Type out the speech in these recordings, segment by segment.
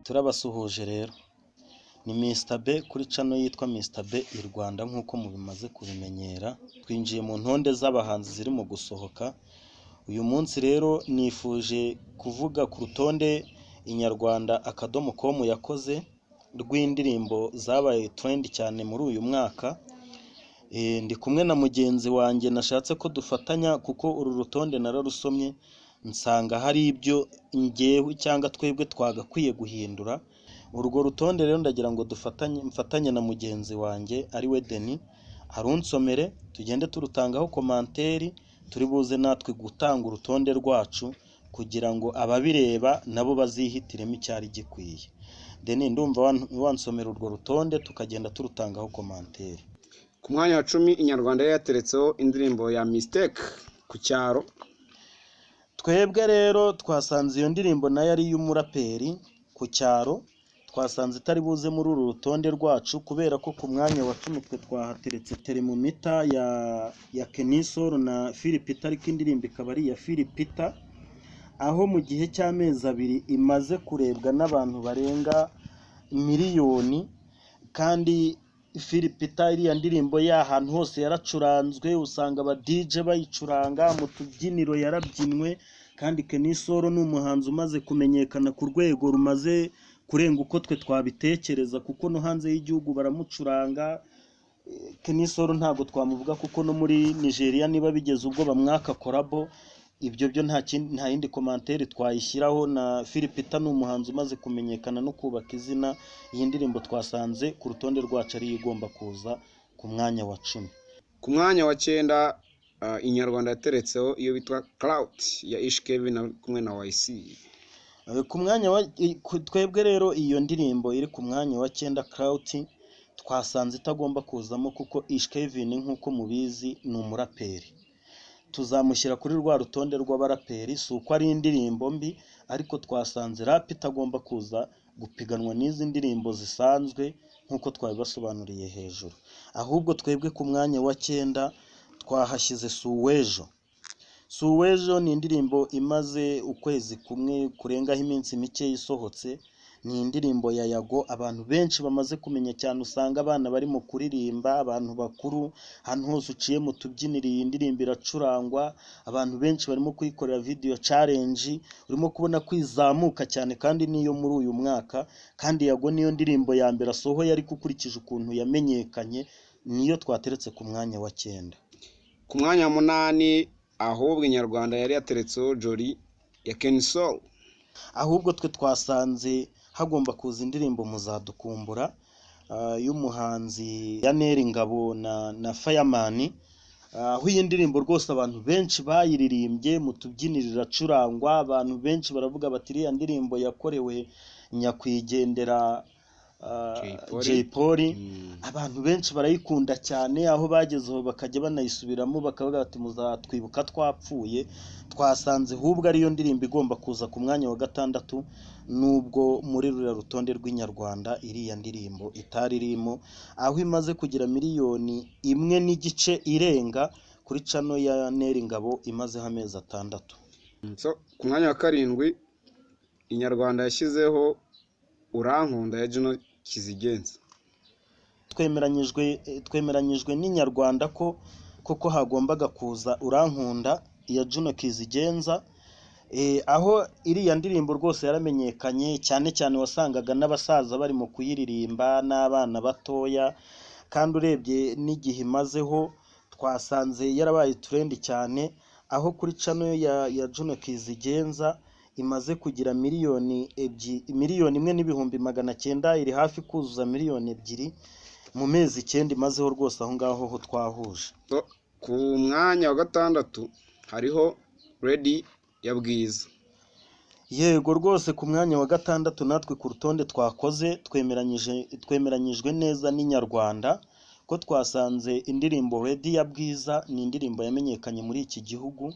Turabasuhuje rero, ni Mr B kuri channel yitwa Mr B i Rwanda nk'uko mubimaze kubimenyera. Twinjiye mu ntonde z'abahanzi ziri mu gusohoka. Uyu munsi rero nifuje kuvuga ku rutonde inyarwanda.com yakoze rw'indirimbo zabaye trend cyane muri uyu mwaka. Ndi kumwe na mugenzi wanjye nashatse ko dufatanya kuko uru rutonde nararusomye nsanga hari ibyo ngewe cyangwa twebwe twagakwiye guhindura. Urwo rutonde rero ndagira ngo mfatanye na mugenzi wanjye ari we Denis arunsomere, tugende turutangaho komanteri, turi buze natwe gutanga urutonde rwacu kugira ngo ababireba nabo bazihitiremo icyari gikwiye. Denis, ndumva wansomera urwo rutonde tukagenda turutangaho komanteri. Ku mwanya wa 10 inyarwanda yateretseho indirimbo ya Mistake ku cyaro. Twebwe rero twasanze iyo ndirimbo nayo ari y'umuraperi ku cyaro, twasanze itari buze muri uru rutonde rwacu kubera ko ku mwanya wa 10 twe twahateretse Thermometer ya Kenisol na Philipita, ariko indirimbo ikaba ari ya Philipita, aho mu gihe cy'amezi 2 imaze kurebwa n'abantu barenga miliyoni. Kandi Philipita iriya ndirimbo y'ahantu hose yaracuranzwe, usanga aba DJ bayicuranga mu tubyiniro, yarabyinwe. Kandi Kenisol ni umuhanzi umaze kumenyekana ku rwego rumaze kurenga uko twe twabitekereza, kuko no hanze y'igihugu baramucuranga. Kenisol ntabwo twamuvuga kuko no muri Nigeria niba bigeze ubwo bamwaka korabo, ibyo byo nta yindi komanteri twayishyiraho. Na Philipita ni umuhanzi umaze kumenyekana no kubaka izina. Iyi ndirimbo twasanze ku rutonde rwacu ari igomba kuza ku mwanya wa 10. Ku mwanya wa 9 inyarwanda yateretseho iyo bitwa Clout ya Ish Kevin kumwe na YC. Ku mwanya wa twebwe rero iyo ndirimbo iri ku mwanya wa 9 Clout twasanze itagomba kuzamo kuko Ish Kevin nk'uko mubizi ni umuraperi. Tuzamushyira kuri rwa rutonde rw'abaraperi, si uko ari indirimbo mbi, ariko twasanze rap itagomba kuza gupiganwa n'izi ndirimbo zisanzwe nk'uko twabibasobanuriye hejuru. Ahubwo twebwe ku mwanya wa 9 twahashyize Suwejo. Suwejo ni indirimbo imaze ukwezi kumwe kurengaho iminsi mike isohotse. Ni indirimbo ya Yago abantu benshi bamaze kumenya cyane, usanga abana barimo kuririmba, abantu bakuru, ahantu hose uciye mu tubyiniro iyi ndirimbo iracurangwa. Abantu benshi barimo kuyikorera video challenge, urimo kubona kwizamuka cyane kandi niyo muri uyu mwaka. Kandi Yago niyo ndirimbo ya mbere asohoye, ariko ukurikije ukuntu yamenyekanye niyo twateretse ku mwanya wa 9. Ku mwanya wa 8 ahubwo inyarwanda yari yateretseho Jolly ya Kenisol. Ahubwo twe twasanze hagomba kuza indirimbo Muzadukumbura y'umuhanzi Yaneri Ngabo na Fireman. Aho iyi ndirimbo rwose abantu benshi bayiririmbye mu tubyiniro iracurangwa. Abantu benshi baravuga bati iriya ndirimbo yakorewe nyakwigendera Jay Polly. Abantu benshi barayikunda cyane, aho bagezeho bakajya banayisubiramo bakavuga bati muzatwibuka twapfuye. Twasanze hubwo ariyo ndirimbo igomba kuza ku mwanya wa 6, nubwo muri ruriya rutonde rw'inyarwanda iriya ndirimbo itari irimo, aho imaze kugira miliyoni 1.5 irenga kuri channel ya Neri Ngabo imazeho amezi 6. Ku mwanya wa 7 inyarwanda yashyizeho Urankunda ya Juno Kizigenza. Twemeranyijwe n'inyarwanda ko koko hagombaga kuza Urankunda ya Juno Kizigenza. Aho iriya ndirimbo rwose yaramenyekanye cyane cyane, wasangaga n'abasaza barimo kuyiririmba n'abana batoya. Kandi urebye n'igihe imazeho twasanze yarabaye trend cyane, aho kuri channel ya Juno Kizigenza imaze kugira miliyoni 1,900,000, iri hafi kuzuza miliyoni 2 mu mezi 9 imazeho rwose. Aho ngaho ho twahuje. Ku mwanya wa 6 hariho Ready ya Bwiza. Yego rwose ku mwanya wa 6 natwe ku rutonde twakoze twemeranyijwe neza n'inyarwanda ko twasanze indirimbo Ready ya Bwiza ni indirimbo yamenyekanye muri iki gihugu.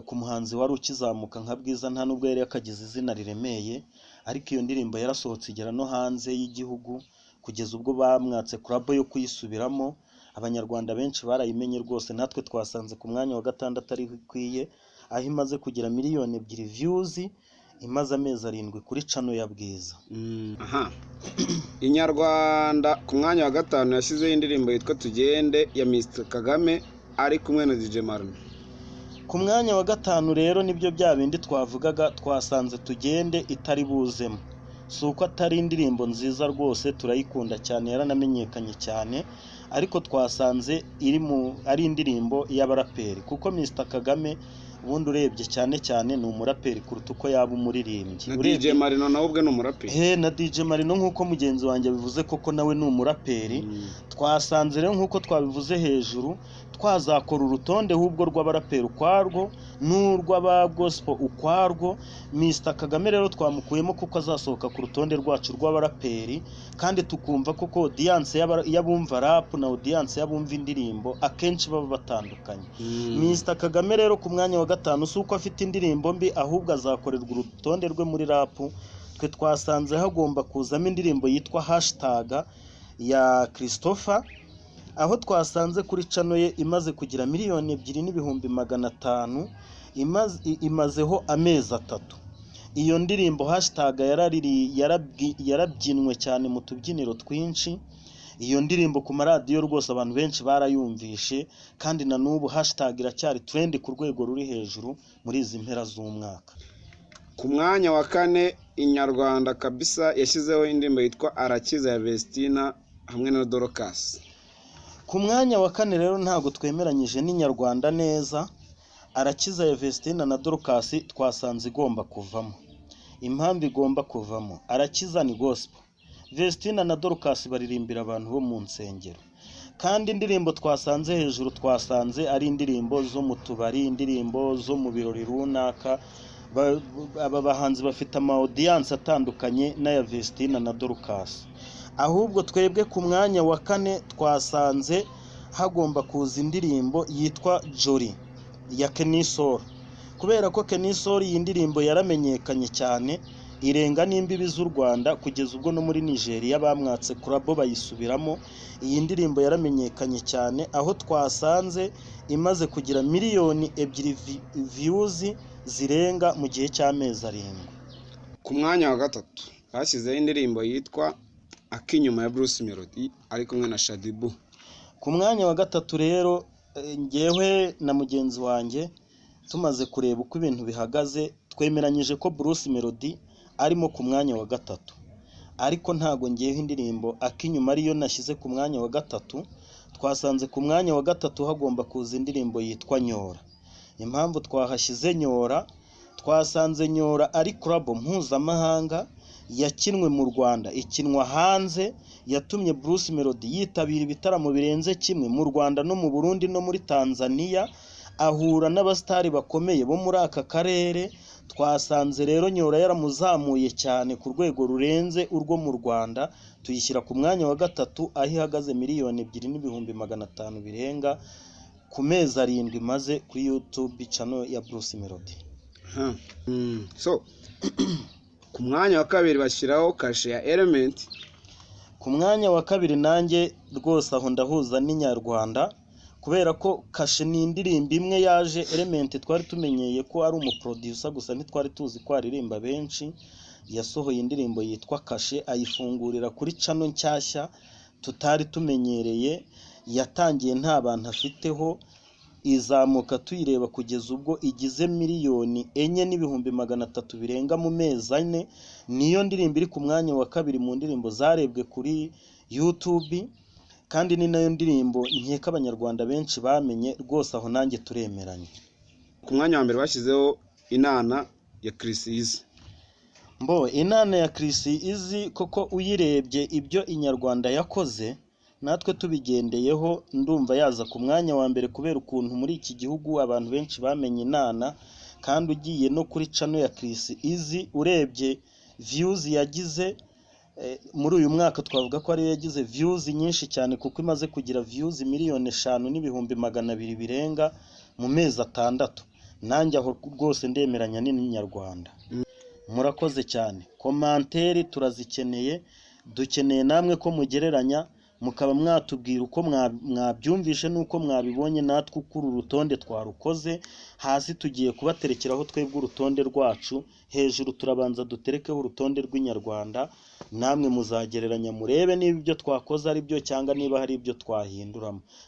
Ku muhanzi wari ukizamuka nka Bwiza nta nubwo yari yakagize izina riremeye, ariko iyo ndirimbo yarasohotse igera no hanze y'igihugu kugeza ubwo bamwatse club yo kuyisubiramo. Abanyarwanda benshi barayimenye rwose. Natwe twasanze ku mwanya wa 6 ari ikwiye, aho imaze kugira miliyoni 2 views imaze amezi 7 kuri cano ya Bwiza. Aha. Inyarwanda ku mwanya wa 5 yashyizeho indirimbo yitwa Tugende ya Mr Kagame ari kumwe na DJ Marno. Ku mwanya wa 5 rero nibyo bya bindi twavugaga, twasanze Tugende itari buzemo. Suko atari indirimbo nziza rwose, turayikunda cyane, yaranamenyekanye cyane, ariko twasanze ari indirimbo y'abaraperi, kuko Mr Kagame ubundi urebye cyane ni umuraperi kuruta uko yaba umuririmbyi. Na DJ Marino nawe ubwe ni umuraperi. Na DJ Marino nkuko mugenzi wanjye bivuze koko nawe ni umuraperi. Twasanze rero nkuko twabivuze hejuru, twazakora urutonde hubwo rw'abaraperi ukwarwo n'urw'aba gospel ukwarwo. Mr Kagame rero twamukuyemo kuko azasohoka ku rutonde rwacu rw'abaraperi, kandi tukumva koko audience y'abumva rap na audience y'abumva indirimbo akenshi baba batandukanye. Mr Kagame rero ku mwanya wa 5 suko afite indirimbo mbi, ahubwo azakorerwa urutonde rwe muri rap. Twe twasanze hagomba kuzamo indirimbo yitwa hashtag ya Christopher, aho twasanze kuri channel ye imaze kugira 2,500,000 imazeho amezi 3. Iyo ndirimbo hashtag yarabyinwe cyane mu tubyiniro twinshi. Iyo ndirimbo ku maradiyo rwose abantu benshi barayumvishe, kandi na n'ubu hashtag iracyari trend ku rwego ruri hejuru muri izi mpera z'umwaka. Ku mwanya wa 4 Inyarwanda kabisa yashyizeho indirimbo yitwa Arakiza ya Vestina hamwe na Dorcas. Ku mwanya wa 4 rero ntabwo twemeranyije n'Inyarwanda neza. Arakiza ya Vestina na Dorcas twasanze igomba kuvamo. Impamvu igomba kuvamo, Arakiza ni gospel, Vestina na Dorcas baririmbira abantu bo mu nsengero, kandi indirimbo twasanze hejuru twasanze ari indirimbo zo mu tubari, indirimbo zo mu birori runaka. Aba bahanzi bafite ama audience atandukanye n'aya Vestina na Dorcas. Ahubwo twebwe ku mwanya wa 4 twasanze hagomba kuza indirimbo yitwa Jolly ya Kenny Soul, kubera ko Kenny Soul iyi ndirimbo yaramenyekanye cyane, irenga n'imbibi z'u Rwanda, kugeza ubwo no muri Nigeria bamwatse kurabo bayisubiramo. Iyi ndirimbo yaramenyekanye cyane, aho twasanze imaze kugira 2,000,000 views zirenga mu gihe cy'amezi 7. Ku mwanya wa 3 bashyizeho indirimbo yitwa Akinyuma ya Bruce Melody ari kumwe na Shadibu. Ku mwanya wa 3 rero ngewe na mugenzi wanjye tumaze kureba uko ibintu bihagaze, twemeranyije ko Bruce Melody arimo ku mwanya wa 3, ariko ntago ngewe indirimbo Akinyuma ariyo nashyize ku mwanya wa 3. Twasanze ku mwanya wa 3 hagomba kuza indirimbo yitwa Nyora. Impamvu twahashyize Nyora, twasanze Nyora ari club mpuzamahanga yakinwe mu Rwanda, ikinwa hanze, yatumye Bruce Melody yitabira ibitaramo birenze kimwe mu Rwanda no mu Burundi no muri Tanzania, ahura n'abastari bakomeye bo muri aka karere. Twasanze rero Nyora yaramuzamuye cyane ku rwego rurenze urwo mu Rwanda, tuyishyira ku mwanya wa 3 aho ihagaze 2,500,000 birenga ku mezi 7 maze kuri YouTube channel ya Bruce Melody. So ku mwanya wa 2 bashyiraho Kashe ya Element. Ku mwanya wa 2 nanjye rwose aho ndahuza n'Inyarwanda, kubera ko Kashe ni indirimbo imwe yaje. Element twari tumenyeye ko ari umuproducer gusa, ntitwari tuzi ko aririmba benshi. Yasohoye indirimbo yitwa Kashe, ayifungurira kuri channel nshyashya tutari tumenyereye, yatangiye nta bantu afiteho, izamuka tuyireba kugeza ubwo igize 4,400,000 birenga mu mezi 4. Niyo ndirimbo iri ku mwanya wa 2 mu ndirimbo zarebwe kuri YouTube, kandi ni nayo ndirimbo nkeka abanyarwanda benshi bamenye rwose. Aho nanjye turemeranye. Ku mwanya wa 1 bashyizeho Inana ya Chris Easy. Inana ya Chris Easy koko uyirebye ibyo Inyarwanda yakoze, natwe tubigendeyeho, ndumva yaza ku mwanya wa 1 kubera ukuntu muri iki gihugu abantu benshi bamenye Inana. Kandi ugiye no kuri channel ya Chris Easy urebye views yagize muri uyu mwaka, twavuga ko ari yagize views nyinshi cyane, kuko imaze kugira views 5,200,000 birenga mu mezi 6. Nanjye aho rwose ndemeranya n'Inyarwanda. Murakoze cyane. Commentaire turazikeneye, dukeneye namwe ko mugereranya, mukaba mwatubwira uko mwabyumvishe n'uko mwabibonye, natwe uko uru rutonde twarukoze. Hasi tugiye kubaterekeraho twebwe urutonde rwacu, hejuru turabanza duterekeho urutonde rw'inyarwanda, namwe muzagereranya murebe niba ibyo twakoze ari byo cyangwa niba hari ibyo twahinduramo.